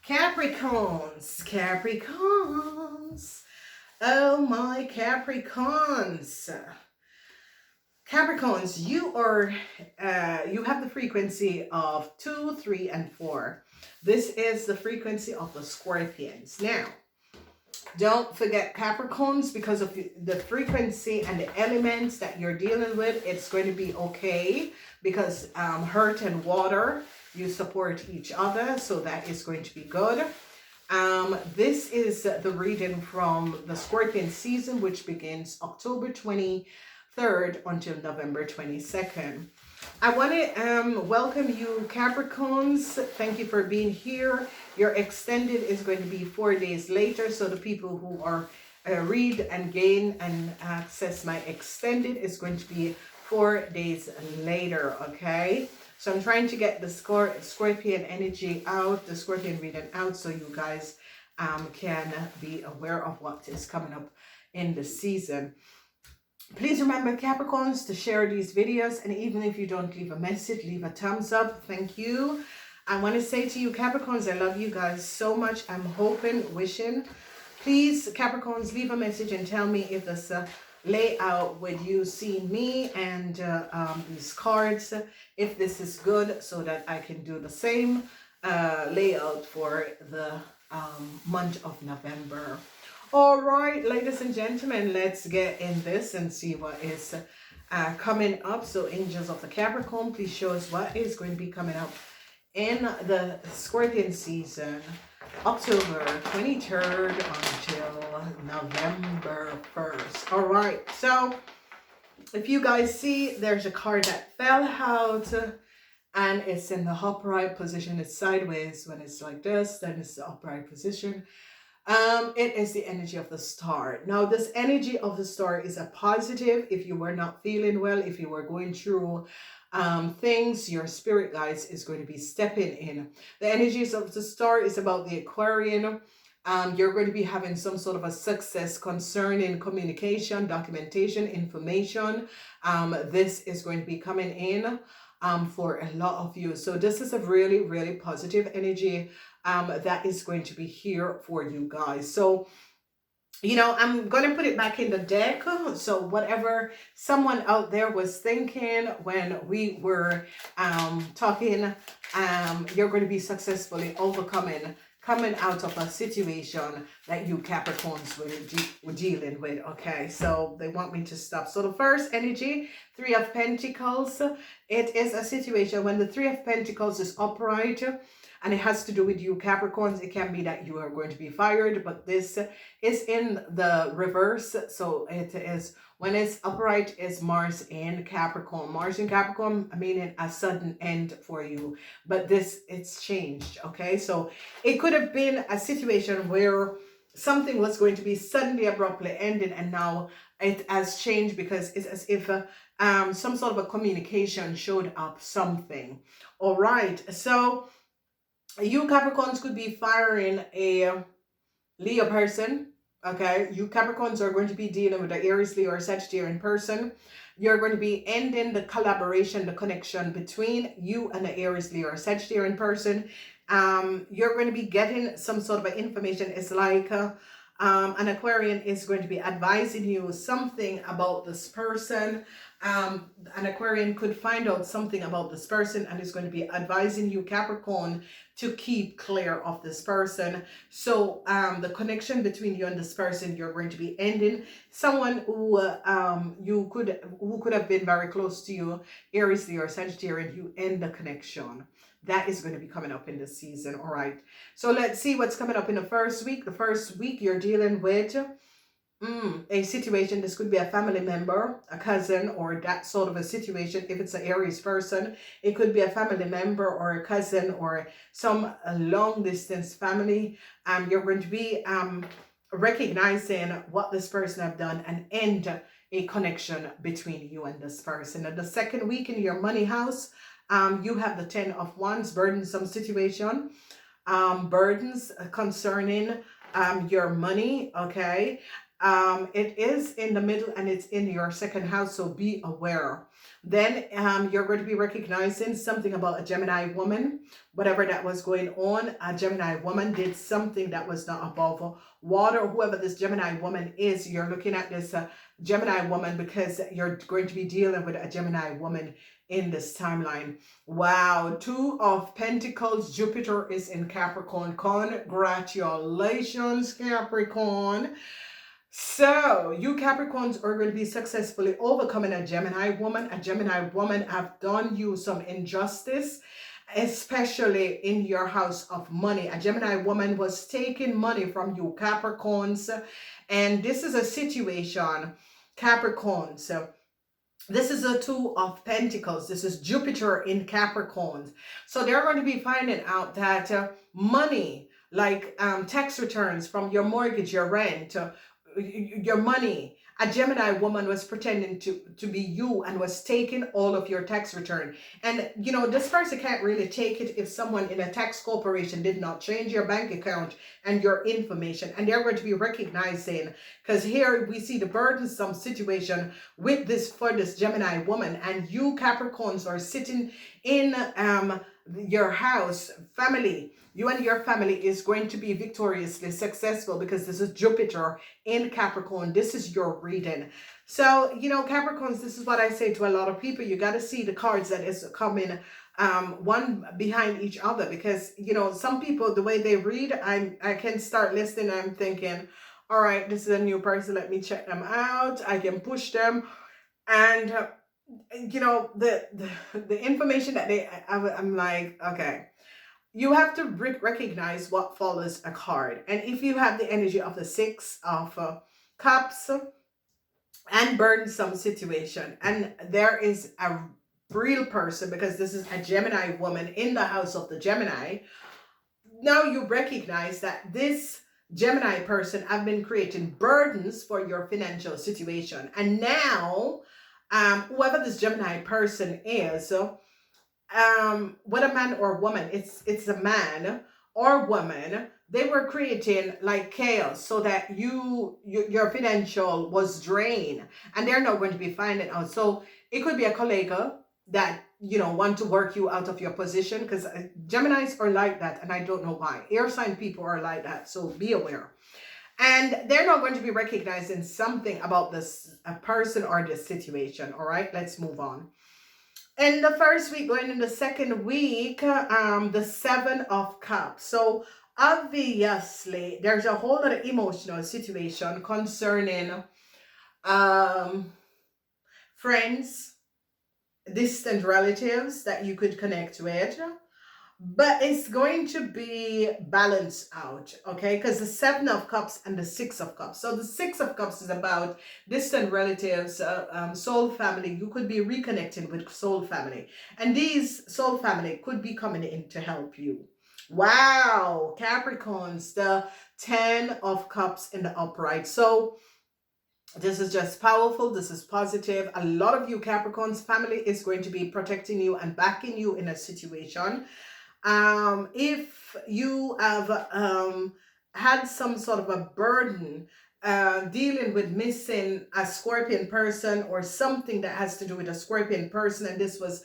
Capricorns, Capricorns. Oh my Capricorns. Capricorns, you have the frequency of 2, 3, and 4. This is the frequency of the Scorpions. Now, don't forget Capricorns, because of the frequency and the elements that you're dealing with, it's going to be okay because earth and water, you support each other, so that is going to be good. This is the reading from the Scorpion season, which begins October 23rd until November 22nd. I want to welcome you, Capricorns. Thank you for being here. Your extended is going to be 4 days later. So the people who are read and gain and access my extended is going to be 4 days later. Okay. So I'm trying to get the Scorpion energy out, the Scorpion reading out, so you guys can be aware of what is coming up in the season. Please remember, Capricorns, to share these videos, and even if you don't leave a message, leave a thumbs up. Thank you. I want to say to you, Capricorns, I love you guys so much. I'm hoping, wishing. Please, Capricorns, leave a message and tell me if this layout with you seeing me and these cards, if this is good, so that I can do the same layout for the month of November. All right, ladies and gentlemen, let's get in this and see what is coming up. So angels of the Capricorn, please show us what is going to be coming up in the Scorpion season, October 23rd until November 1st. All right, so if you guys see, there's a card that fell out and it's in the upright position. It's sideways when it's like this, then it's the upright position. It is the energy of the star. Now, this energy of the star is a positive. If you were not feeling well, if you were going through things, your spirit guides is going to be stepping in. The energies of the star is about the Aquarian. You're going to be having some sort of a success concerning communication, documentation, information. This is going to be coming in for a lot of you. So this is a really, really positive energy that is going to be here for you guys. So, you know, I'm going to put it back in the deck. So whatever someone out there was thinking when we were talking, you're going to be successfully coming out of a situation that you Capricorns were dealing with. Okay, so they want me to stop. So the first energy, Three of Pentacles, it is a situation when the Three of Pentacles is upright, and it has to do with you Capricorns. It can be that you are going to be fired, but this is in the reverse. So it is, when it's upright, is Mars in Capricorn. Mars in Capricorn, meaning a sudden end for you. But this, it's changed, okay? So it could have been a situation where something was going to be suddenly abruptly ended, and now it has changed because it's as if some sort of a communication showed up, something. All right, so you Capricorns could be firing a Leo person. Okay, you Capricorns are going to be dealing with the Aries, Leo, or Sagittarian person. You're going to be ending the collaboration, the connection between you and the Aries, Leo, or Sagittarian person. You're going to be getting some sort of information. It's like an Aquarian is going to be advising you something about this person. An Aquarian could find out something about this person and is going to be advising you, Capricorn, to keep clear of this person. So the connection between you and this person, you're going to be ending. Someone who who could have been very close to you, Aries, Leo, or Sagittarian, you end the connection. That is going to be coming up in this season. All right, so let's see what's coming up in the first week. The first week you're dealing with a situation. This could be a family member, a cousin, or that sort of a situation. If it's an Aries person, it could be a family member or a cousin or some long distance family. You're going to be recognizing what this person have done and end a connection between you and this person. And the second week in your money house, you have the 10 of Wands, burdensome situation, burdens concerning your money. Okay, It is in the middle and it's in your second house, so be aware. Then you're going to be recognizing something about a Gemini woman. Whatever that was going on, a Gemini woman did something that was not above water. Whoever this Gemini woman is, you're looking at this Gemini woman because you're going to be dealing with a Gemini woman in this timeline. Wow, Two of Pentacles, Jupiter is in Capricorn. Congratulations, Capricorn. So you Capricorns are going to be successfully overcoming a Gemini woman. A Gemini woman have done you some injustice, especially in your house of money. A Gemini woman was taking money from you Capricorns, and this is a situation, Capricorns. This is a Two of Pentacles. This is Jupiter in Capricorn. So they're going to be finding out that money, like tax returns from your mortgage, your rent, your money. A Gemini woman was pretending to be you and was taking all of your tax return. And, you know, this person can't really take it if someone in a tax corporation did not change your bank account and your information. And they're going to be recognizing, because here we see the burdensome situation with this, for this Gemini woman. And you Capricorns are sitting in your house, family. You and your family is going to be victoriously successful because this is Jupiter in Capricorn. This is your reading. So, you know, Capricorns, this is what I say to a lot of people. You got to see the cards that is coming one behind each other, because, you know, some people, the way they read, I can start listening. I'm thinking, all right, this is a new person. Let me check them out. I can push them. And, you know, the information that I'm like, okay. You have to recognize what follows a card. And if you have the energy of the Six of Cups and burdensome situation, and there is a real person, because this is a Gemini woman in the house of the Gemini, now you recognize that this Gemini person have been creating burdens for your financial situation. And now, whoever this Gemini person is, whether man or woman, it's a man or woman, they were creating like chaos so that your financial was drained, and they're not going to be finding out. So it could be a colleague that, you know, want to work you out of your position, because Geminis are like that, and I don't know why. Air sign people are like that, so be aware. And they're not going to be recognizing something about this a person or this situation. All right, let's move on. In the first week, going in the second week, the Seven of Cups. So obviously, there's a whole lot of emotional situation concerning friends, distant relatives that you could connect with. But it's going to be balanced out, okay? Because the Seven of Cups and the Six of Cups. So the Six of Cups is about distant relatives, soul family. You could be reconnecting with soul family. And these soul family could be coming in to help you. Wow, Capricorns, the Ten of Cups in the upright. So this is just powerful. This is positive. A lot of you Capricorns, family is going to be protecting you and backing you in a situation. If you have had some sort of a burden dealing with missing a Scorpion person or something that has to do with a Scorpion person, and this was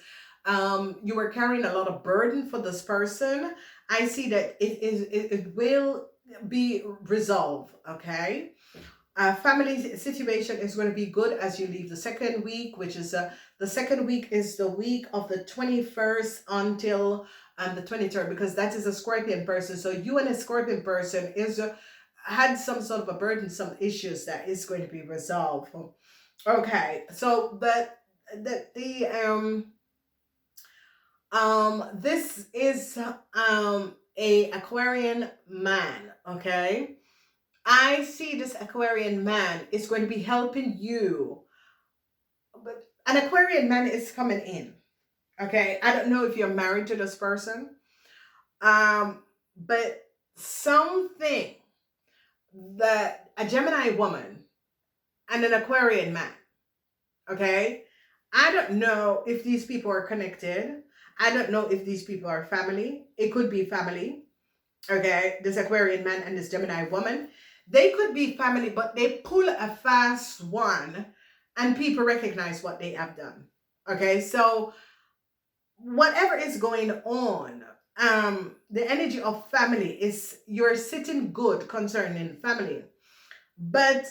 you were carrying a lot of burden for this person, I see that it will be resolved, okay? Family situation is going to be good as you leave the second week, which is the second week is the week of the 21st until the 23rd, because that is a Scorpion person. So you and a Scorpion person is had some sort of a burden, some issues that is going to be resolved. Okay, so this is a Aquarian man, okay? I see this Aquarian man is going to be helping you, but an Aquarian man is coming in. Okay, I don't know if you're married to this person, but something that a Gemini woman and an Aquarian man, okay? I don't know if these people are connected. I don't know if these people are family. It could be family, okay? This Aquarian man and this Gemini woman. They could be family, but they pull a fast one and people recognize what they have done. Okay, so whatever is going on, the energy of family is you're sitting good concerning family. But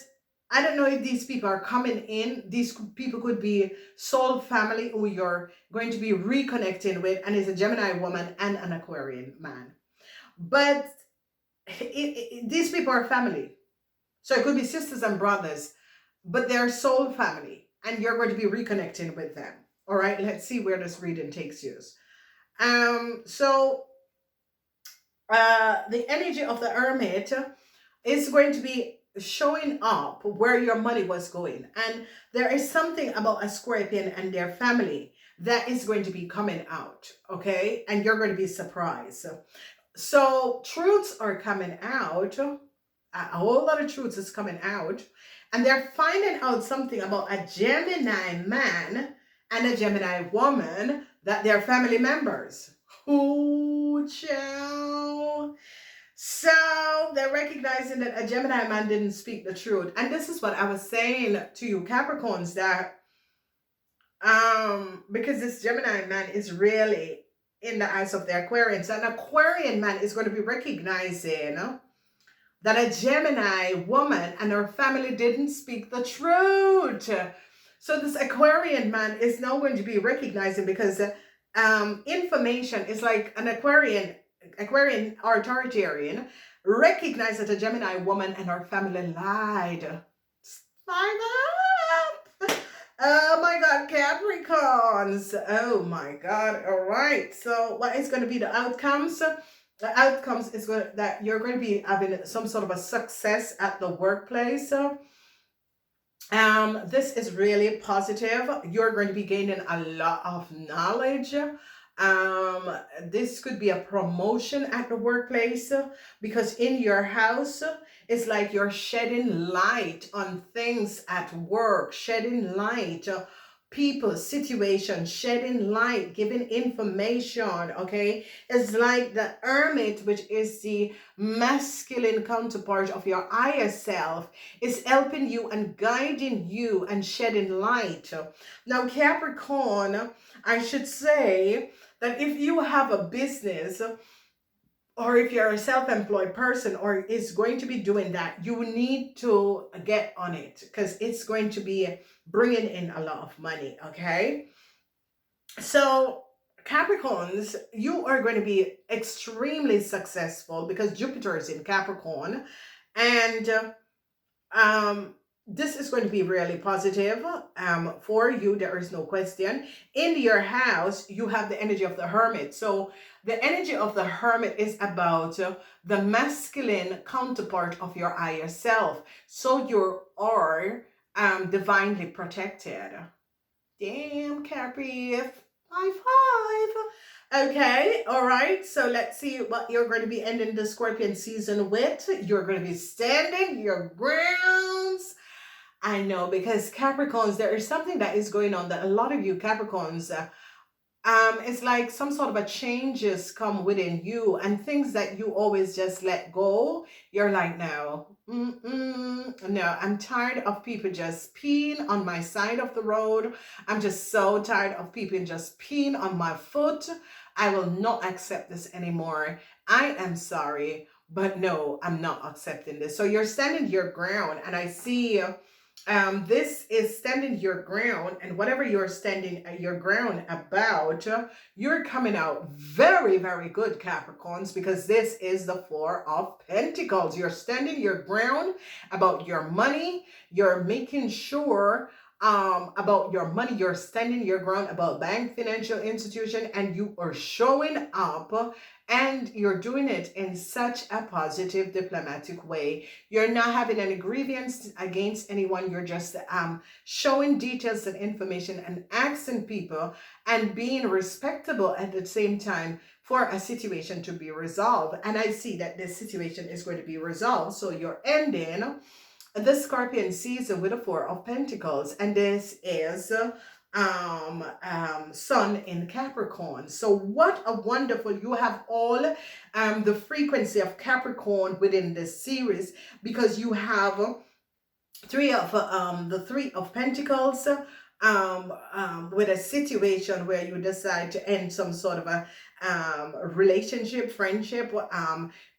I don't know if these people are coming in. These people could be soul family who you're going to be reconnecting with, and it's a Gemini woman and an Aquarian man. But these people are family. So it could be sisters and brothers, but they're soul family, and you're going to be reconnecting with them. All right, let's see where this reading takes you. So the energy of the hermit is going to be showing up where your money was going. And there is something about a Scorpion and their family that is going to be coming out, okay? And you're going to be surprised. So truths are coming out. A whole lot of truths is coming out. And they're finding out something about a Gemini man and a Gemini woman that they're family members. Ooh, child. So they're recognizing that a Gemini man didn't speak the truth. And this is what I was saying to you, Capricorns, that because this Gemini man is really in the eyes of the Aquarians. An Aquarian man is going to be recognizing that a Gemini woman and her family didn't speak the truth. So this Aquarian man is now going to be recognizing, because information is like an Aquarian or authoritarian recognized that a Gemini woman and her family lied. Five up. Oh my God, Capricorns. Oh my God. All right. So what is going to be the outcomes? The outcomes is that you're going to be having some sort of a success at the workplace. This is really positive. You're going to be gaining a lot of knowledge. This could be a promotion at the workplace, because in your house, it's like you're shedding light on things at work, shedding light, people, situation, shedding light, giving information, okay? It's like the hermit, which is the masculine counterpart of your higher self, is helping you and guiding you and shedding light. Now, Capricorn, I should say that if you have a business, or if you're a self-employed person or is going to be doing that, you need to get on it, because it's going to be bringing in a lot of money, okay? So Capricorns, you are going to be extremely successful because Jupiter is in Capricorn, and this is going to be really positive for you. There is no question. In your house, you have the energy of the hermit. So the energy of the hermit is about the masculine counterpart of your higher self. So you are divinely protected. Damn, Capri. High five. Okay, all right. So let's see what you're going to be ending the Scorpion season with. You're going to be standing your grounds. I know, because Capricorns, there is something that is going on that a lot of you Capricorns, it's like some sort of a changes come within you, and things that you always just let go. You're like, no, no, I'm tired of people just peeing on my side of the road. I'm just so tired of people just peeing on my foot. I will not accept this anymore. I am sorry, but no, I'm not accepting this. So you're standing your ground, and I see this is standing your ground, and whatever you're standing your ground about, you're coming out very, very good, Capricorns, because this is the Four of Pentacles. You're standing your ground about your money. You're making sure about your money. You're standing your ground about bank, financial institution, and you are showing up, and you're doing it in such a positive, diplomatic way. You're not having any grievance against anyone. You're just showing details and information and asking people and being respectable at the same time for a situation to be resolved. And I see that this situation is going to be resolved. So you're ending the Scorpion season with a Four of Pentacles, and this is sun in Capricorn. So what a wonderful, you have all the frequency of Capricorn within this series, because you have the Three of Pentacles, with a situation where you decide to end some sort of a relationship, friendship.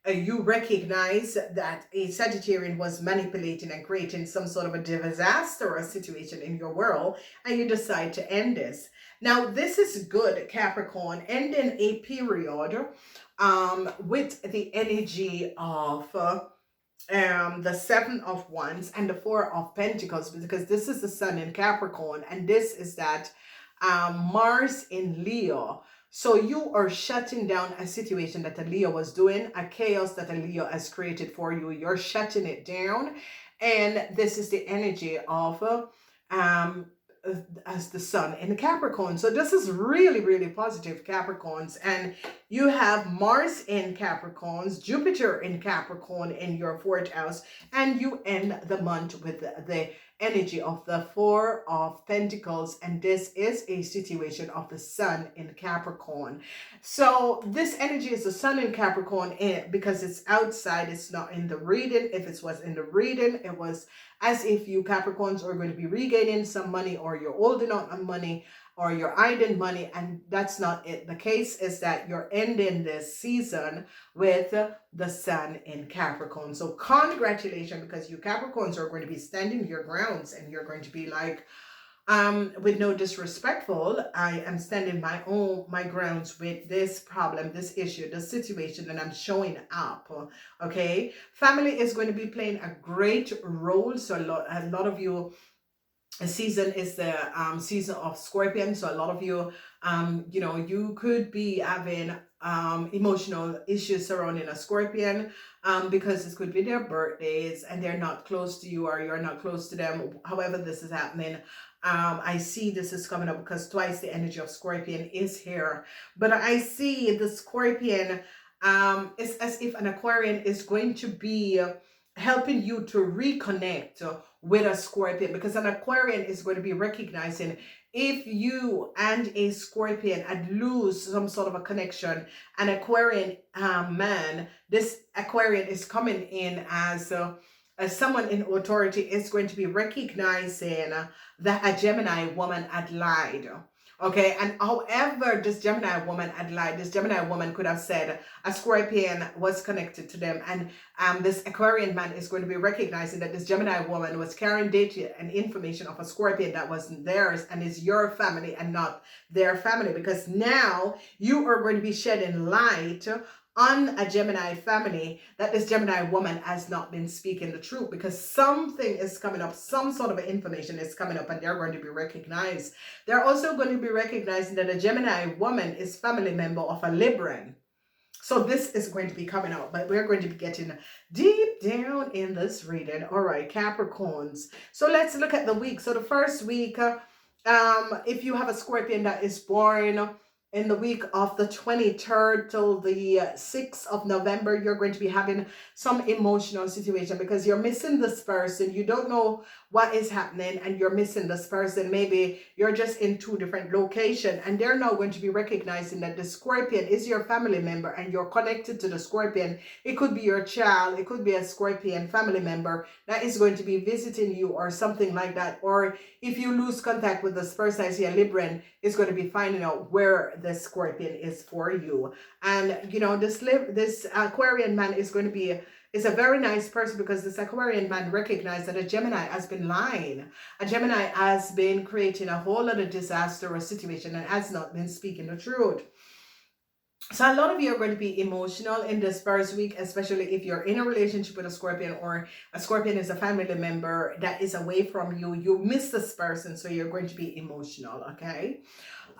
You recognize that a Sagittarian was manipulating and creating some sort of a disaster or situation in your world, and you decide to end this. Now, this is good, Capricorn, ending a period with the energy of the Seven of Wands and the Four of Pentacles, because this is the sun in Capricorn, and this is that Mars in Leo. So you are shutting down a situation that a Leo was doing, a chaos that a Leo has created for you. You're shutting it down, and this is the energy of um as the sun in Capricorn. So this is really, really positive, Capricorns. And you have Mars in Capricorns, Jupiter in Capricorn in your fourth house, and you end the month with the energy of the Four of Pentacles, and this is a situation of the sun in Capricorn. So this energy is the sun in Capricorn, because it's outside, it's not in the reading. If it was in the reading, it was as if you Capricorns are going to be regaining some money, or you're holding on money, or you're hiding money, and that's not it. The case is that you're ending this season with the sun in Capricorn. So congratulations, because you Capricorns are going to be standing your grounds, and you're going to be like, with no disrespectful, I am standing my grounds with this problem, this issue, this situation, and I'm showing up. Okay, family is going to be playing a great role. So a lot of you, a season is the season of Scorpion. So a lot of you, you could be having emotional issues surrounding a Scorpion, because this could be their birthdays and they're not close to you, or you're not close to them. However this is happening, I see this is coming up because twice the energy of Scorpion is here. But I see the Scorpion, it's as if an Aquarian is going to be helping you to reconnect with a Scorpion, because an Aquarian is going to be recognizing if you and a Scorpion had lose some sort of a connection. An Aquarian man, this Aquarian is coming in as someone in authority, is going to be recognizing that a Gemini woman had lied. Okay, and however this Gemini woman had lied, this Gemini woman could have said a Scorpion was connected to them, and this Aquarian man is going to be recognizing that this Gemini woman was carrying data and information of a Scorpion that wasn't theirs, and is your family and not their family, because now you are going to be shedding light on a Gemini family that this Gemini woman has not been speaking the truth, because something is coming up, some sort of information is coming up, and they're going to be recognized. They're also going to be recognizing that a Gemini woman is family member of a Libran. So this is going to be coming out, but we're going to be getting deep down in this reading. All right, Capricorns. So let's look at the week. So the first week, if you have a Scorpion that is born in the week of the 23rd till the 6th of November, you're going to be having some emotional situation, because you're missing this person. You don't know what is happening, and you're missing this person. Maybe you're just in two different locations, and they're now going to be recognizing that the Scorpion is your family member, and you're connected to the Scorpion. It could be your child, it could be a Scorpion family member that is going to be visiting you, or something like that. Or if you lose contact with this person, I see a Libran is going to be finding out where the Scorpion is for you. And this Aquarian man is going to be is a very nice person, because this Aquarian man recognized that a Gemini has been lying. A Gemini has been creating a whole lot of disaster or situation, and has not been speaking the truth. So a lot of you are going to be emotional in this first week, especially if you're in a relationship with a Scorpion, or a Scorpion is a family member that is away from you. You miss this person, so you're going to be emotional, okay?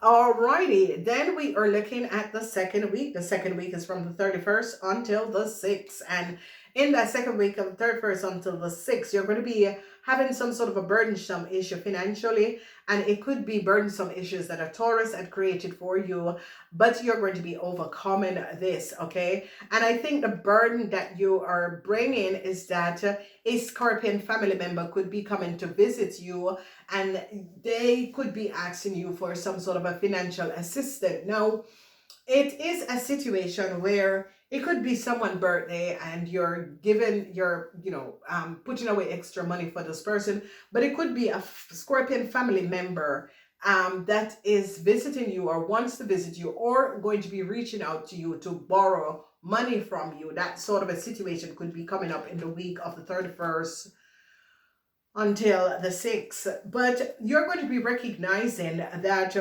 Alrighty, then we are looking at the second week. The second week is from the 31st until the 6th, and in that second week of the 31st until the 6th, you're going to be having some sort of a burdensome issue financially, and it could be burdensome issues that a Taurus had created for you, but you're going to be overcoming this, okay? And I think the burden that you are bringing is that a Scorpion family member could be coming to visit you, and they could be asking you for some sort of a financial assistance. Now, it is a situation where it could be someone's birthday and you're giving putting away extra money for this person, but it could be a Scorpion family member that is visiting you or wants to visit you or going to be reaching out to you to borrow money from you. That sort of a situation could be coming up in the week of the 31st until the 6th. But you're going to be recognizing that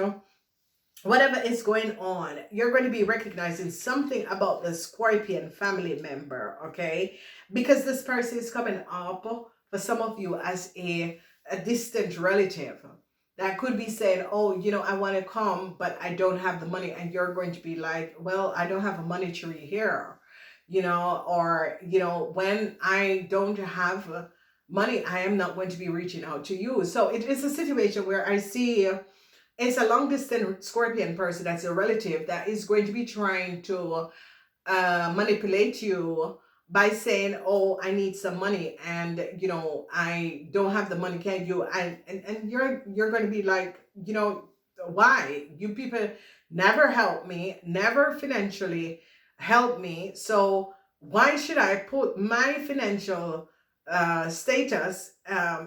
whatever is going on, you're going to be recognizing something about the Scorpion family member, okay? Because this person is coming up for some of you as a distant relative that could be saying, oh, I want to come, but I don't have the money. And you're going to be like, well, I don't have a money tree here, or, when I don't have money, I am not going to be reaching out to you. So it is a situation where I see it's a long distance Scorpion person that's a relative that is going to be trying to manipulate you by saying, oh, I need some money, and I don't have the money, can you? And you're going to be like, why? You people never help me, never financially help me, so why should I put my financial status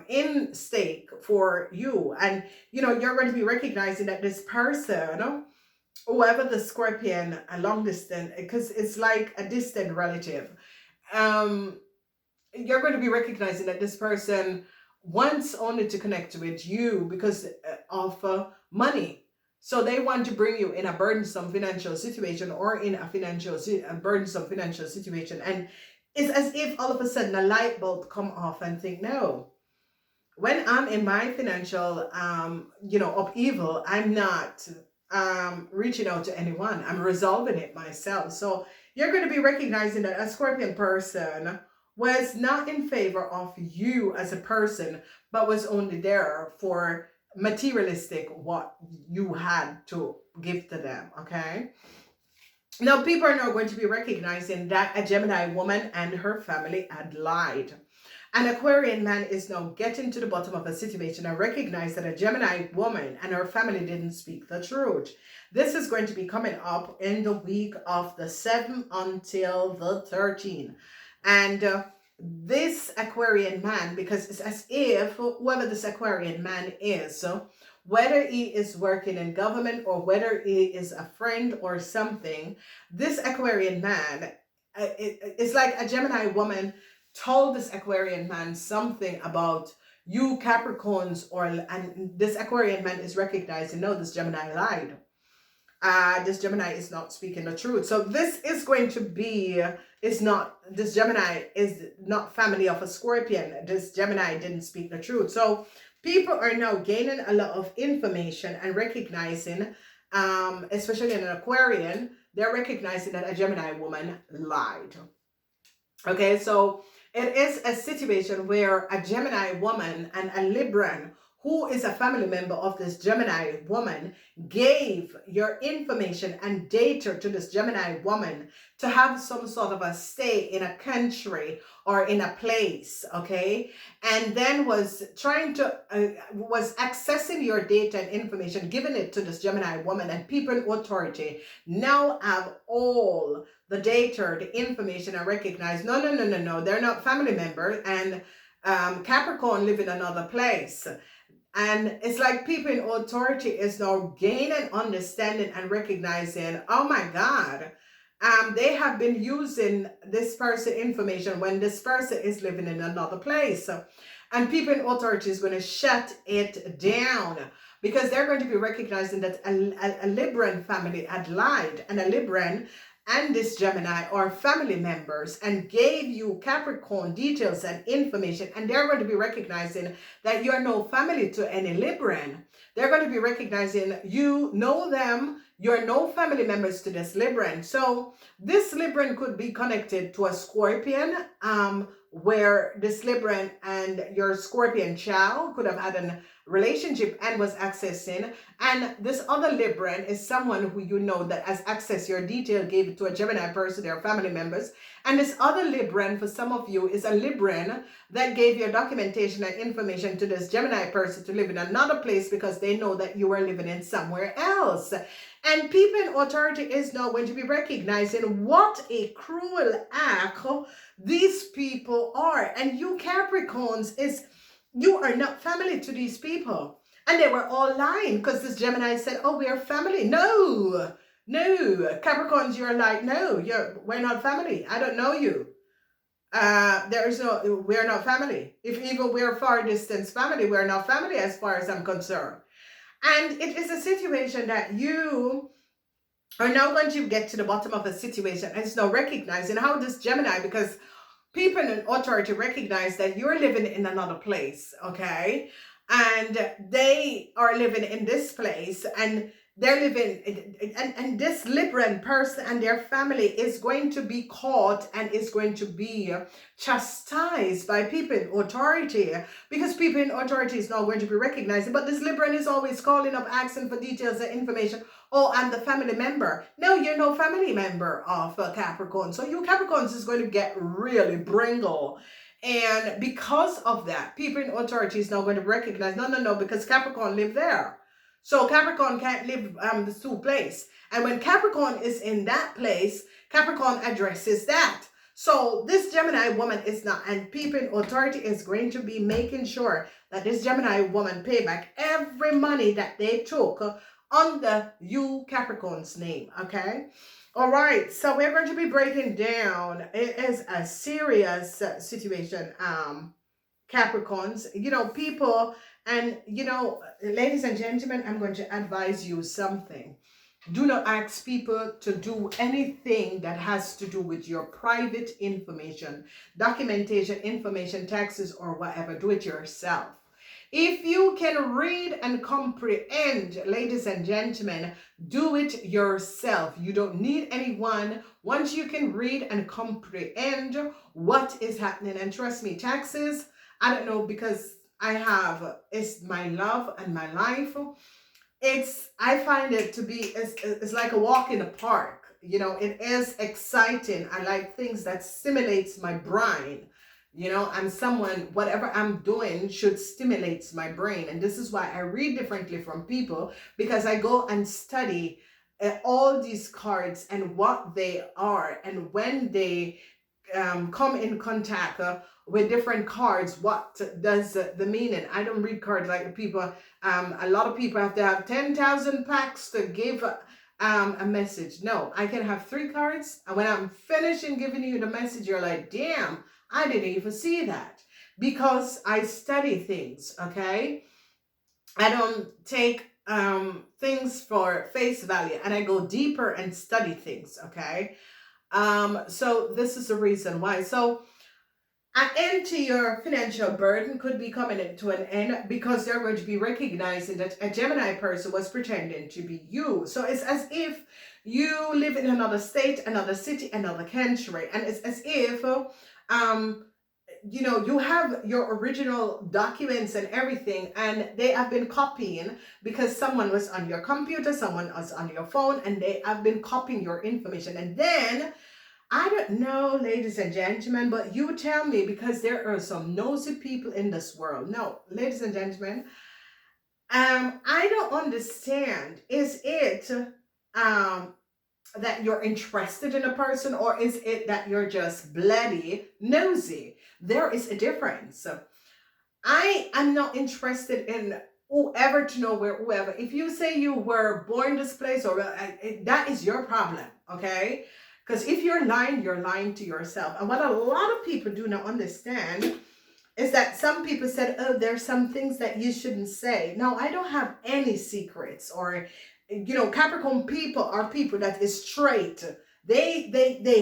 in stake for you? And you're going to be recognizing that this person, whoever the Scorpion, a long distance, because it's like a distant relative, you're going to be recognizing that this person wants only to connect with you because of money. So they want to bring you in a burdensome financial situation or in a burdensome financial situation. And it's as if all of a sudden a light bulb come off and think, no, when I'm in my financial, upheaval, I'm not reaching out to anyone. I'm resolving it myself. So you're going to be recognizing that a Scorpion person was not in favor of you as a person, but was only there for materialistic what you had to give to them, okay? Now, people are now going to be recognizing that a Gemini woman and her family had lied. An Aquarian man is now getting to the bottom of a situation and recognize that a Gemini woman and her family didn't speak the truth. This is going to be coming up in the week of the 7th until the 13th. And this Aquarian man, because it's as if whoever this Aquarian man is, whether he is working in government or whether he is a friend or something, this Aquarian man, it's like a Gemini woman told this Aquarian man something about you Capricorns, and this Aquarian man is recognizing, no, this Gemini lied. This Gemini is not speaking the truth. So this is going to be, this Gemini is not family of a Scorpion. This Gemini didn't speak the truth. So people are now gaining a lot of information and recognizing, especially in an Aquarian, they're recognizing that a Gemini woman lied. Okay, so it is a situation where a Gemini woman and a Libran, who is a family member of this Gemini woman, gave your information and data to this Gemini woman to have some sort of a stay in a country or in a place, okay? And then was accessing your data and information, giving it to this Gemini woman, and people in authority now have all the data, the information, and recognize, no, they're not family members, and Capricorn live in another place. And it's like people in authority is now gaining understanding and recognizing, oh my God, they have been using this person information when this person is living in another place. And people in authority is going to shut it down because they're going to be recognizing that a Libran family had lied, and a Libran and this Gemini are family members and gave you Capricorn details and information, and they're going to be recognizing that you are no family to any Libran. They're going to be recognizing you know them, You're no family members to this Libran. So this Libran could be connected to a Scorpion, where this Libran and your Scorpion child could have had a relationship and was accessing. And this other Libran is someone who you know that has accessed your detail, gave it to a Gemini person, their family members. And this other Libran, for some of you, is a Libran that gave your documentation and information to this Gemini person to live in another place because they know that you are living in somewhere else. And people in authority is now going to be recognizing what a cruel act these people are. And you Capricorns, you are not family to these people. And they were all lying because this Gemini said, oh, we are family. No, Capricorns, you're like, no, we're not family. I don't know you. We're not family. If even we're far distance family, we're not family as far as I'm concerned. And it is a situation that you are now going to get to the bottom of a situation. And it's now recognizing how this Gemini, because people in authority recognize that you're living in another place, okay? And they are living in this place, and they're living, and this Libran person and their family is going to be caught and is going to be chastised by people in authority, because people in authority is not going to be recognized. But this Libran is always calling up, asking for details and information. Oh, I'm the family member. No, you're no family member of Capricorn. So you Capricorns is going to get really bringle. And because of that, people in authority is now going to recognize, no, because Capricorn live there. So Capricorn can't live the two place. And when Capricorn is in that place, Capricorn addresses that. So this Gemini woman is not, and people in authority is going to be making sure that this Gemini woman pay back every money that they took under you Capricorn's name, okay? All right, so we're going to be breaking down. It is a serious situation, Capricorns. You know, people, and you know, ladies and gentlemen, I'm going to advise you something. Do not ask people to do anything that has to do with your private information, documentation, information, taxes, or whatever. Do it yourself. If you can read and comprehend, ladies and gentlemen, do it yourself. You don't need anyone. Once you can read and comprehend what is happening, and trust me, taxes, I don't know, because it's my love and my life. I find it to be, it's like a walk in the park. You know, it is exciting. I like things that stimulates my brain. You know, I'm someone, whatever I'm doing should stimulate my brain. And this is why I read differently from people, because I go and study all these cards and what they are. And when they come in contact with different cards, what does the meaning? I don't read cards like people. A lot of people have to have 10,000 packs to give a message. No, I can have 3 cards. And when I'm finishing giving you the message, you're like, damn, I didn't even see that, because I study things, okay? I don't take things for face value, and I go deeper and study things, okay? So this is the reason why. So an end to your financial burden could be coming to an end, because they're going to be recognizing that a Gemini person was pretending to be you. So it's as if you live in another state, another city, another country, and it's as if you know, you have your original documents and everything, and they have been copying because someone was on your computer, someone was on your phone, and they have been copying your information. And then, I don't know, ladies and gentlemen, but you tell me, because there are some nosy people in this world. No, ladies and gentlemen, I don't understand. Is it that you're interested in a person, or is it that you're just bloody nosy? There is a difference. I am not interested in whoever to know where whoever. If you say you were born this place, or that is your problem, okay? Because if you're lying to yourself. And what a lot of people do not understand is that some people said, oh, there's some things that you shouldn't say. No, I don't have any secrets. Or, you know, Capricorn people are people that is straight. They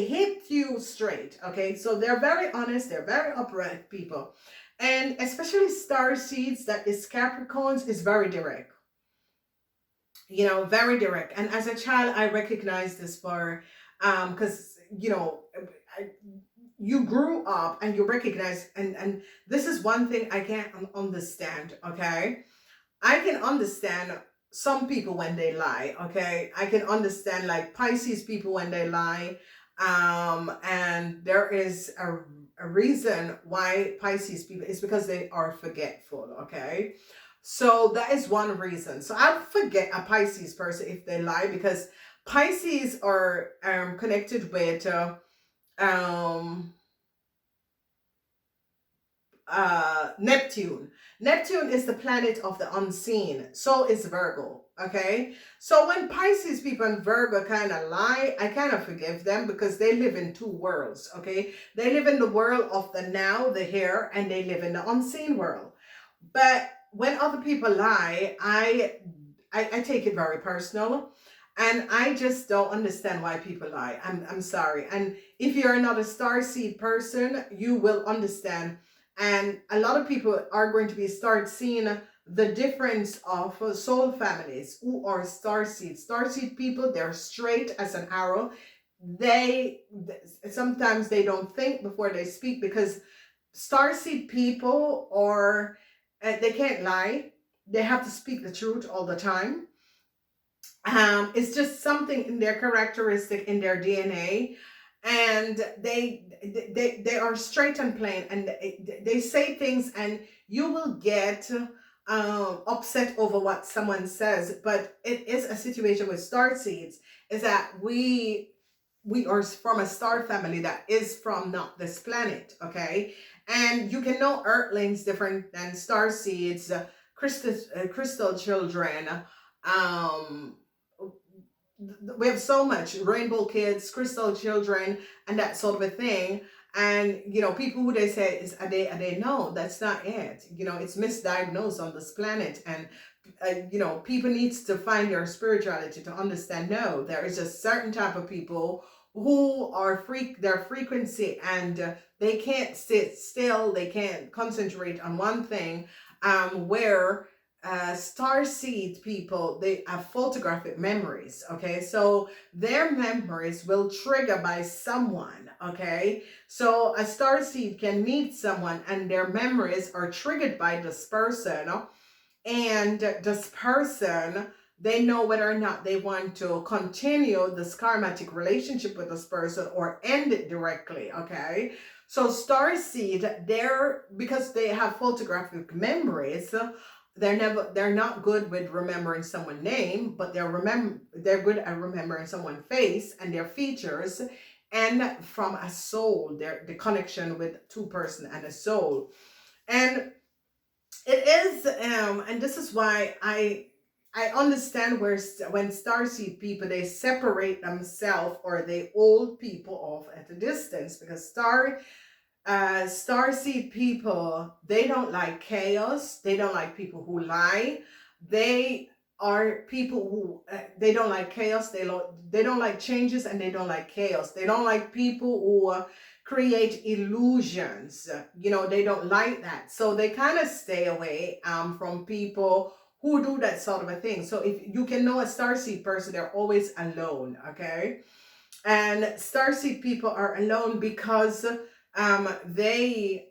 hit you straight, okay? So they're very honest, they're very upright people. And especially star seeds, that is Capricorns, is very direct. you know, very direct. And as a child, I recognized this for, because, you know, I, you grew up and you recognize, and this is one thing I can't understand, okay? I can understand some people when they lie, okay? I can understand like Pisces people when they lie. And there is a reason why Pisces people is because they are forgetful, okay? So that is one reason. So I'll forget a Pisces person if they lie, because Pisces are connected with um Neptune. Neptune is the planet of the unseen. So is Virgo. Okay. So when Pisces people and Virgo kind of lie, I kind of forgive them because they live in two worlds. Okay. They live in the world of the now, the here, and they live in the unseen world. But when other people lie, I take it very personal. And I just don't understand why people lie. I'm sorry. And if you're not a star seed person, you will understand. And a lot of people are going to be start seeing the difference of soul families who are star seed. Star seed people, they're straight as an arrow. They sometimes they don't think before they speak, because starseed people are they can't lie. They have to speak the truth all the time. It's just something in their characteristic, in their DNA, and they are straight and plain, and they say things, and you will get upset over what someone says. But it is a situation with star seeds, is that we are from a star family that is from not this planet, okay? And you can know earthlings different than star seeds, crystal children. um we have so much rainbow kids, crystal children, and that sort of a thing. And you know, people who they say is are they no, that's not it. You know, it's misdiagnosed on this planet. And you know, people needs to find their spirituality to understand, no, there is a certain type of people who are their frequency, and they can't sit still, they can't concentrate on one thing. Where star seed people, they have photographic memories, okay? So their memories will trigger by someone, okay? So a star seed can meet someone and their memories are triggered by this person, and this person, they know whether or not they want to continue this karmatic relationship with this person or end it directly, okay? So star seed, they're, because they have photographic memories, they're not good with remembering someone's name, but they're good at remembering someone's face and their features, and from a soul, the connection with two person and a soul. And it is, and this is why I understand where when starseed people, they separate themselves or they hold people off at a distance, because starseed people, they don't like chaos, they don't like people who lie. They are people who they don't like chaos, they don't like changes, and they don't like chaos. They don't like people who create illusions. You know, they don't like that, so they kind of stay away from people who do that sort of a thing. So if you can know a starseed person, they're always alone, okay? And starseed people are alone because they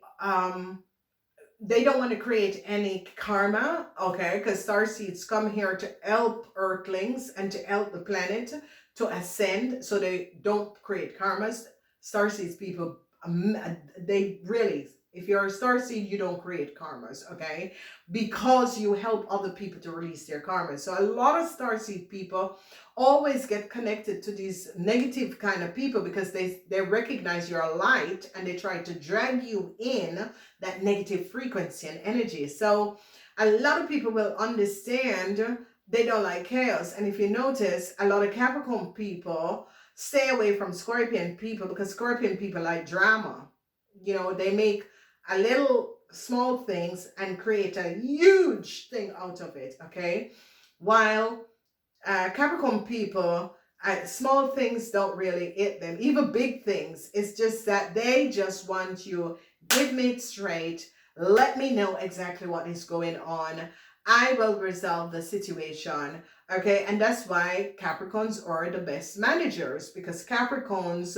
don't want to create any karma, okay? Because starseeds come here to help earthlings and to help the planet to ascend, so they don't create karmas. Starseeds people, they really, if you're a starseed, you don't create karmas, okay? Because you help other people to release their karmas. So a lot of starseed people always get connected to these negative kind of people because they recognize your light and they try to drag you in that negative frequency and energy. So a lot of people will understand they don't like chaos. And if you notice, a lot of Capricorn people stay away from Scorpion people because Scorpion people like drama. You know, they make a little small things and create a huge thing out of it, okay? While Capricorn people, small things don't really hit them. Even big things. It's just that they just want you, give me it straight. Let me know exactly what is going on. I will resolve the situation. Okay, and that's why Capricorns are the best managers, because Capricorns,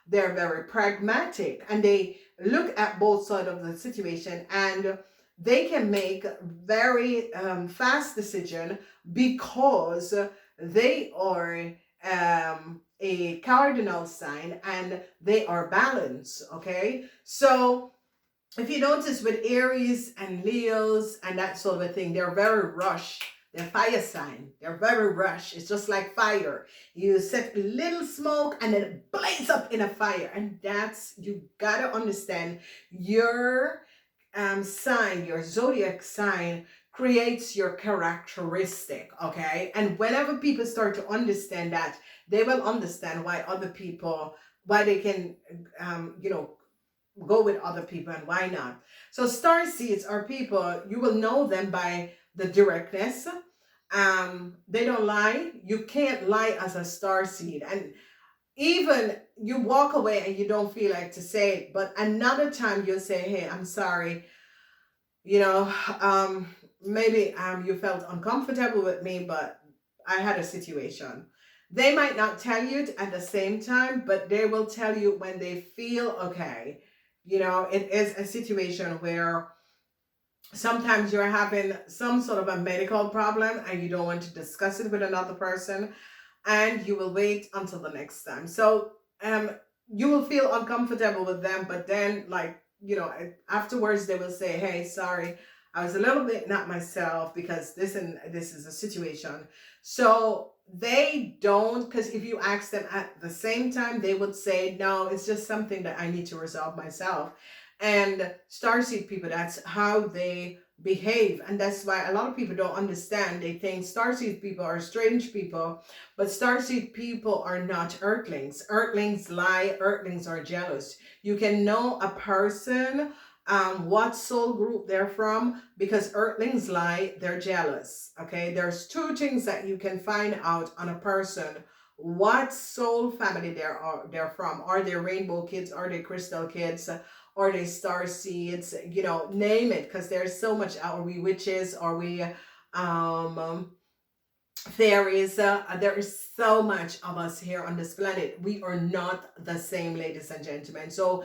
they're very pragmatic and they look at both sides of the situation, and they can make very fast decision because they are a cardinal sign and they are balanced. Okay, so if you notice with Aries and Leos and that sort of a thing, they're very rush. They're fire sign. They're very rush. It's just like fire. You set a little smoke and then it blaze up in a fire. And that's, you gotta understand, your sign, your zodiac sign creates your characteristic, okay? And whenever people start to understand that, they will understand why other people, why they can, you know, go with other people and why not. So star seeds are people, you will know them by the directness. They don't lie. You can't lie as a star seed. And even you walk away and you don't feel like to say it, but another time you'll say, hey, I'm sorry, you know, maybe you felt uncomfortable with me, but I had a situation. They might not tell you it at the same time, but they will tell you when they feel okay. You know, it is a situation where sometimes you're having some sort of a medical problem and you don't want to discuss it with another person, and you will wait until the next time. So you will feel uncomfortable with them, but then, like, you know, afterwards they will say, hey, sorry, I was a little bit not myself because this and this is a situation. So they don't, because if you ask them at the same time, they would say, no, it's just something that I need to resolve myself. And starseed people, that's how they behave. And that's why a lot of people don't understand. They think starseed people are strange people, but starseed people are not earthlings. Earthlings lie, earthlings are jealous. You can know a person what soul group they're from, because earthlings lie, they're jealous. Okay, there's two things that you can find out on a person: what soul family they're from. Are they rainbow kids? Are they crystal kids? Are they star seeds? You know, name it, because there's so much. Are we witches? Are we fairies? There is so much of us here on this planet. We are not the same, ladies and gentlemen. So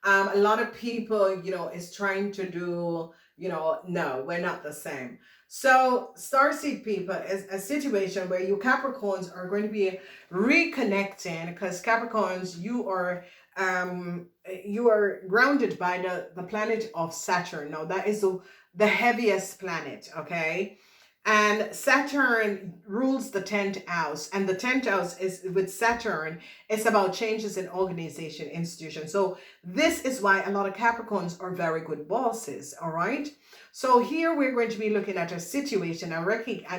a lot of people, you know, is trying to do, you know, no, we're not the same. So starseed people is a situation where you Capricorns are going to be reconnecting, because Capricorns, you are grounded by the planet of Saturn. Now that is the heaviest planet, okay? And Saturn rules the 10th house, and the 10th house is with Saturn. It's about changes in organization, institution. So this is why a lot of Capricorns are very good bosses. All right. So here we're going to be looking at a situation. A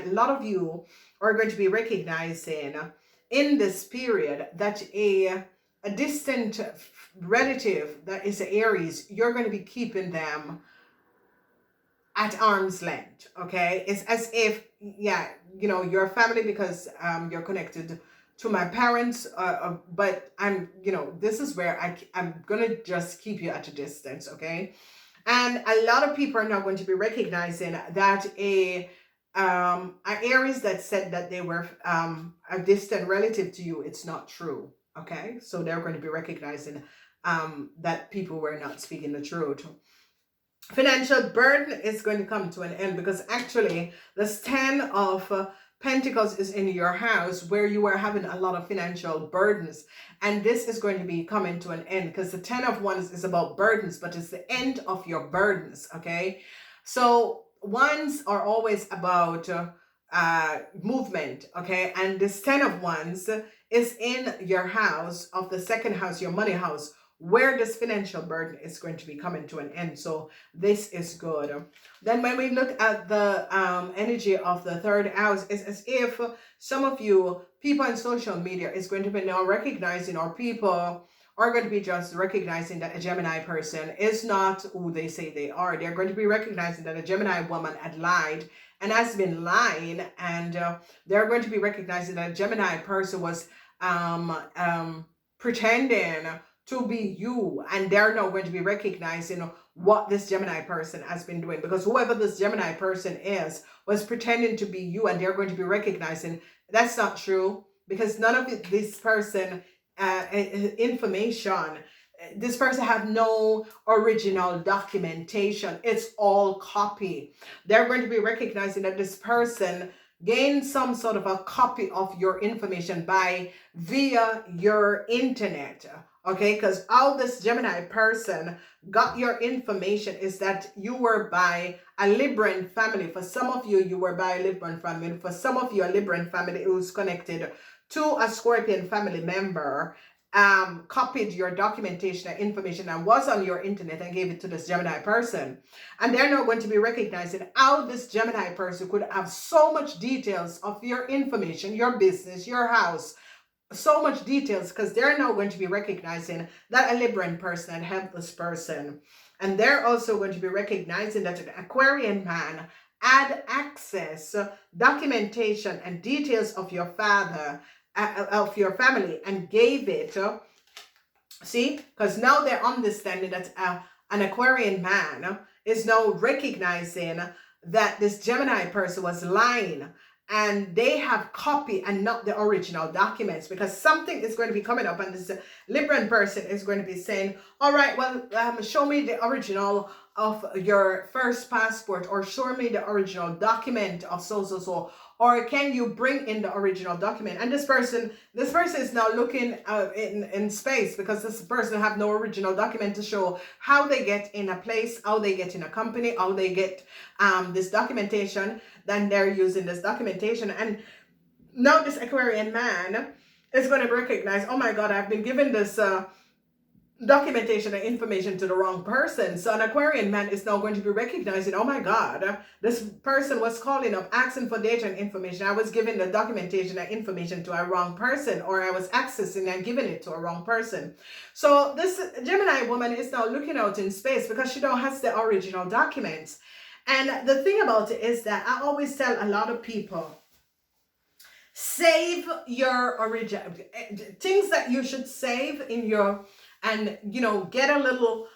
lot of you are going to be recognizing in this period that a distant relative that is an Aries, you're going to be keeping them at arm's length. Okay, it's as if, yeah, you know, you're family because you're connected to my parents, but I'm, you know, this is where I'm gonna just keep you at a distance. Okay, and a lot of people are now going to be recognizing that a Aries that said that they were a distant relative to you, it's not true. Okay, so they're going to be recognizing that people were not speaking the truth. Financial burden is going to come to an end, because actually this 10 of Pentacles is in your house where you are having a lot of financial burdens, and this is going to be coming to an end, because the 10 of Wands is about burdens, but it's the end of your burdens. Okay, so Wands are always about movement. Okay, and this 10 of Wands is in your house of the second house, your money house, where this financial burden is going to be coming to an end. So this is good. Then when we look at the energy of the third house, it's as if some of you people on social media is going to be now recognizing, or people are going to be just recognizing, that a Gemini person is not who they say they are. They're going to be recognizing that a Gemini woman had lied and has been lying, and they're going to be recognizing that a Gemini person was pretending to be you, and they're now going to be recognizing what this Gemini person has been doing, because whoever this Gemini person is was pretending to be you, and they're going to be recognizing that's not true, because none of this person information, this person have no original documentation. It's all copy. They're going to be recognizing that this person gained some sort of a copy of your information by via your internet. Okay, because how this Gemini person got your information is that you were by a Libran family. For some of you, you were by a Libran family. For some of you, a Libran family who's connected to a Scorpion family member copied your documentation and information and was on your internet and gave it to this Gemini person. And they're now going to be recognizing how this Gemini person could have so much details of your information, your business, your house, so much details, because they're now going to be recognizing that a Libran person had helped this person. And they're also going to be recognizing that an Aquarian man had access, documentation, and details of your father, of your family, and gave it. See, because now they're understanding that an Aquarian man is now recognizing that this Gemini person was lying, and they have copy and not the original documents, because something is going to be coming up, and this Libran person is going to be saying, all right, well, show me the original of your first passport, or show me the original document of so, or can you bring in the original document? And this person is now looking in space, because this person have no original document to show how they get in a place, how they get in a company, how they get this documentation. Then they're using this documentation, and now this Aquarian man is going to recognize, oh my God, I've been given this documentation and information to the wrong person. So an Aquarian man is now going to be recognizing, oh my God, this person was calling up asking for data and information. I was giving the documentation and information to a wrong person, or I was accessing and giving it to a wrong person. So this Gemini woman is now looking out in space, because she now has the original documents. And the thing about it is that I always tell a lot of people, save your original things that you should save in your, and get a little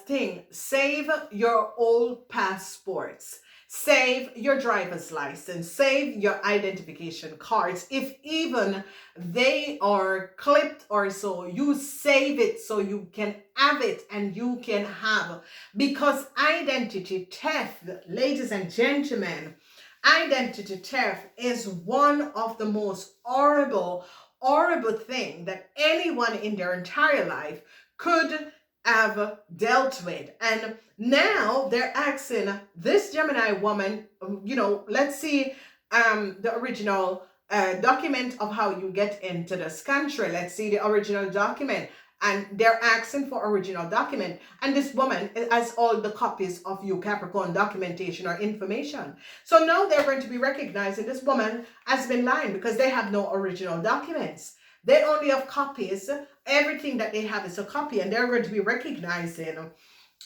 thing. Save your old passports, save your driver's license, save your identification cards. If even they are clipped or so, you save it so you can have it and you can have, because identity theft, ladies and gentlemen, identity theft is one of the most horrible thing that anyone in their entire life could have dealt with. And now they're asking this Gemini woman, let's see the original document of how you get into this country. Let's see the original document. And they're asking for original document. And this woman has all the copies of you Capricorn documentation or information. So now they're going to be recognizing this woman has been lying, because they have no original documents. They only have copies. Everything that they have is a copy. And they're going to be recognizing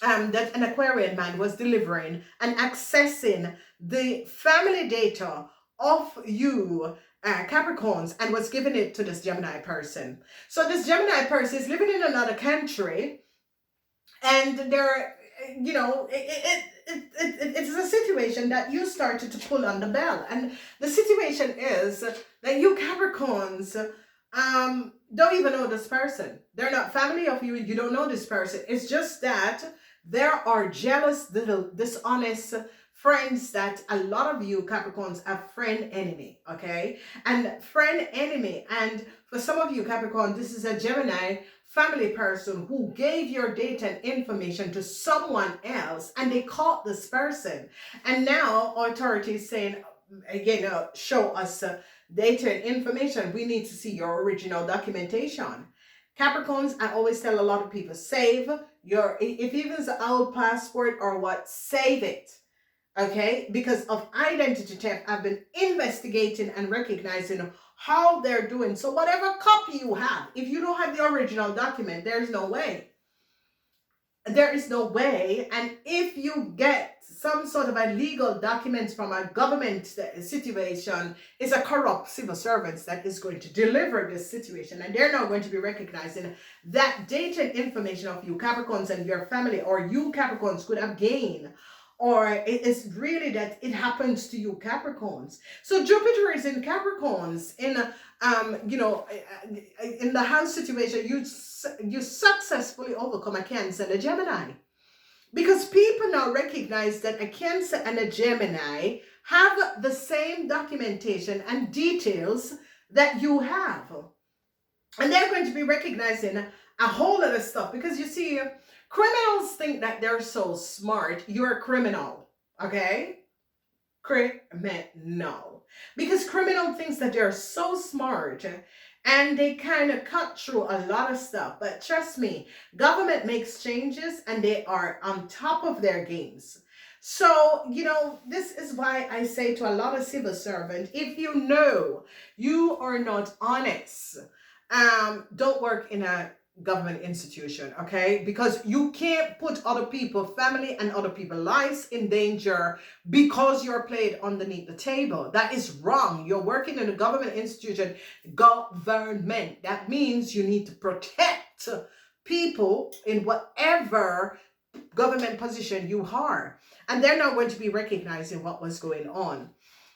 that an Aquarian man was delivering and accessing the family data of you Capricorns, and was giving it to this Gemini person. So this Gemini person is living in another country, and they're, it's a situation that you started to pull on the bell. And the situation is that you Capricorns don't even know this person. They're not family of you. You don't know this person. It's just that there are jealous, little dishonest friends that a lot of you Capricorns have friend enemy, okay? And friend enemy, and for some of you Capricorn, this is a Gemini family person who gave your data and information to someone else, and they caught this person. And now authorities saying, show us data and information. We need to see your original documentation. Capricorns, I always tell a lot of people, save your, if even it's an old passport or what, save it. Okay, because of identity theft, I've been investigating and recognizing how they're doing. So whatever copy you have, if you don't have the original document, there's no way. there is no way. And if you get some sort of a legal document from a government situation, it's a corrupt civil servant that is going to deliver this situation, and they're not going to be recognizing that data and information of you Capricorns and your family, or you Capricorns could have gained, or it is really that it happens to you Capricorns. So Jupiter is in Capricorns in in the house situation. You successfully overcome a Cancer and a Gemini, because people now recognize that a Cancer and a Gemini have the same documentation and details that you have, and they're going to be recognizing a whole lot of stuff. Because you see, criminals think that they're so smart. You're a criminal, okay? Criminal. Because criminal thinks that they're so smart and they kind of cut through a lot of stuff. But trust me, government makes changes and they are on top of their games. So, this is why I say to a lot of civil servants, if you know you are not honest, don't work in a government institution, okay? Because you can't put other people, family and other people's lives in danger because you're played underneath the table. That is wrong. You're working in a government institution, government. That means you need to protect people in whatever government position you are. And they're not going to be recognizing what was going on.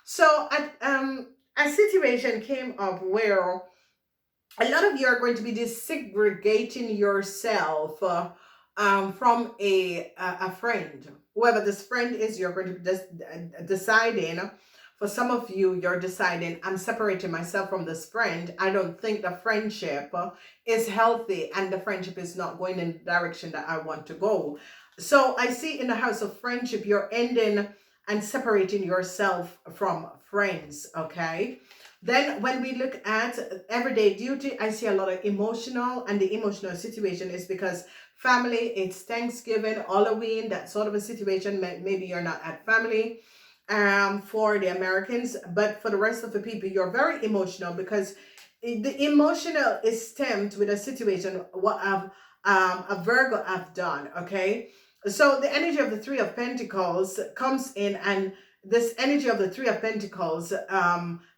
So a situation came up where a lot of you are going to be desegregating yourself from a friend. Whoever this friend is, you're going to be deciding. For some of you, you're deciding, I'm separating myself from this friend. I don't think the friendship is healthy and the friendship is not going in the direction that I want to go. So I see in the house of friendship, you're ending and separating yourself from friends, okay? Then when we look at everyday duty, I see a lot of emotional, and the emotional situation is because family, it's Thanksgiving, Halloween, that sort of a situation. Maybe you're not at family for the Americans, but for the rest of the people, you're very emotional because the emotional is stemmed with a situation, what a Virgo have done, okay? So the energy of the Three of Pentacles comes in, and this energy of the Three of Pentacles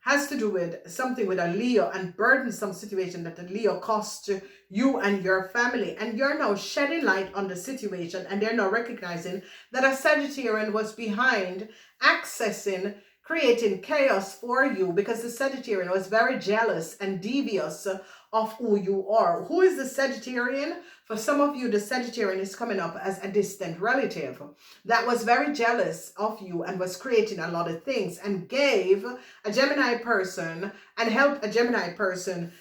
has to do with something with a Leo and burdensome situation that the Leo cost you and your family. And you're now shedding light on the situation, and they're now recognizing that a Sagittarian was behind accessing, creating chaos for you, because the Sagittarian was very jealous and devious of who you are. Who is the Sagittarian? For some of you, the Sagittarian is coming up as a distant relative that was very jealous of you and was creating a lot of things and gave a Gemini person and helped a Gemini person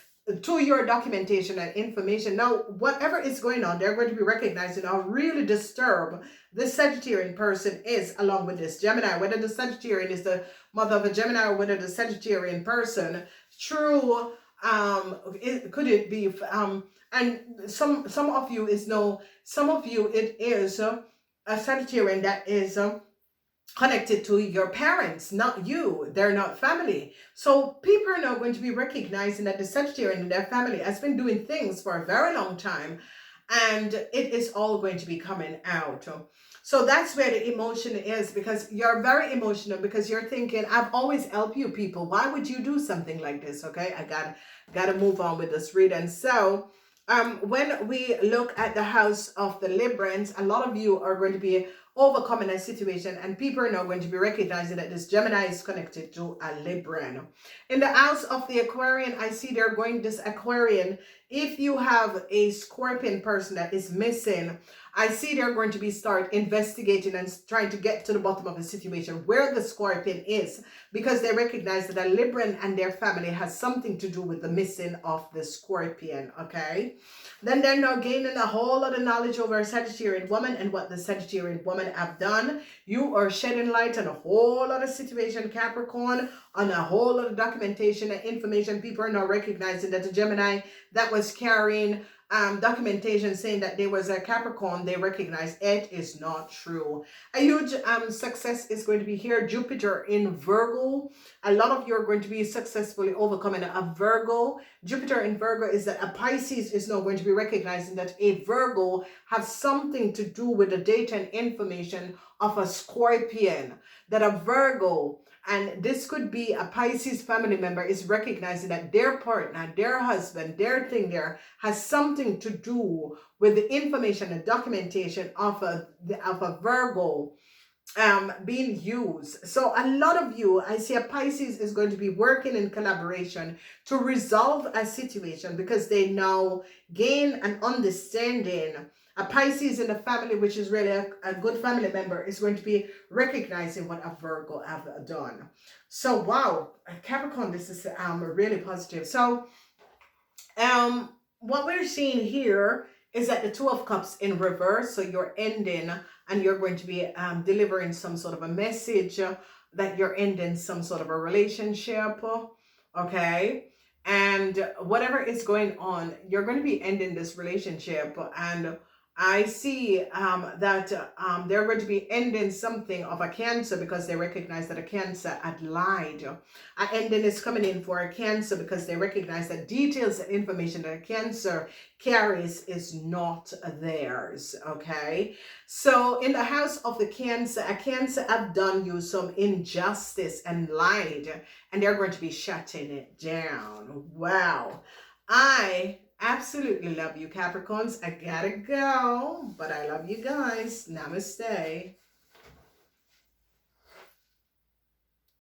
to your documentation and information. Now, whatever is going on, they're going to be recognizing how really disturbed this Sagittarian person is along with this Gemini. Whether the Sagittarian is the mother of a Gemini or whether the Sagittarian person, true, could it be, and some of you is no, some of you it is a Sagittarian that is connected to your parents, not you. They're not family. So people are now going to be recognizing that the Sagittarian and their family has been doing things for a very long time, and it is all going to be coming out. So that's where the emotion is, because you're very emotional, because you're thinking, I've always helped you people. Why would you do something like this? Okay, I gotta move on with this reading. So when we look at the house of the Librans, a lot of you are going to be overcoming a situation, and people are now going to be recognizing that this Gemini is connected to a Libran. In the house of the Aquarian, I see they're going, this Aquarian, if you have a Scorpion person that is missing, I see they're going to be start investigating and trying to get to the bottom of the situation where the Scorpion is, because they recognize that a Libran and their family has something to do with the missing of the Scorpion, okay? Then they're now gaining a whole lot of knowledge over a Sagittarian woman and what the Sagittarian woman have done. You are shedding light on a whole lot of situation, Capricorn, on a whole lot of documentation and information. People are now recognizing that the Gemini that was carrying documentation saying that there was a Capricorn, they recognize it is not true. A huge success is going to be here. Jupiter in Virgo. A lot of you are going to be successfully overcoming a Virgo. Jupiter in Virgo is that a Pisces is now going to be recognizing that a Virgo has something to do with the data and information of a Scorpion. That a Virgo, and this could be a Pisces family member, is recognizing that their partner, their husband, their thing there has something to do with the information and documentation of a Virgo being used. So a lot of you, I see a Pisces is going to be working in collaboration to resolve a situation because they now gain an understanding. A Pisces in the family, which is really a good family member, is going to be recognizing what a Virgo have done. So wow, Capricorn, this is really positive. So what we're seeing here is that the Two of Cups in reverse. So you're ending and you're going to be delivering some sort of a message that you're ending some sort of a relationship. Okay. And whatever is going on, you're going to be ending this relationship. And I see that they're going to be ending something of a Cancer because they recognize that a Cancer had lied. An ending is coming in for a Cancer because they recognize that details and information that a Cancer carries is not theirs. Okay, so in the house of the Cancer, a Cancer have done you some injustice and lied, and they're going to be shutting it down. Wow. I absolutely love you, Capricorns. I gotta go, but I love you guys. Namaste.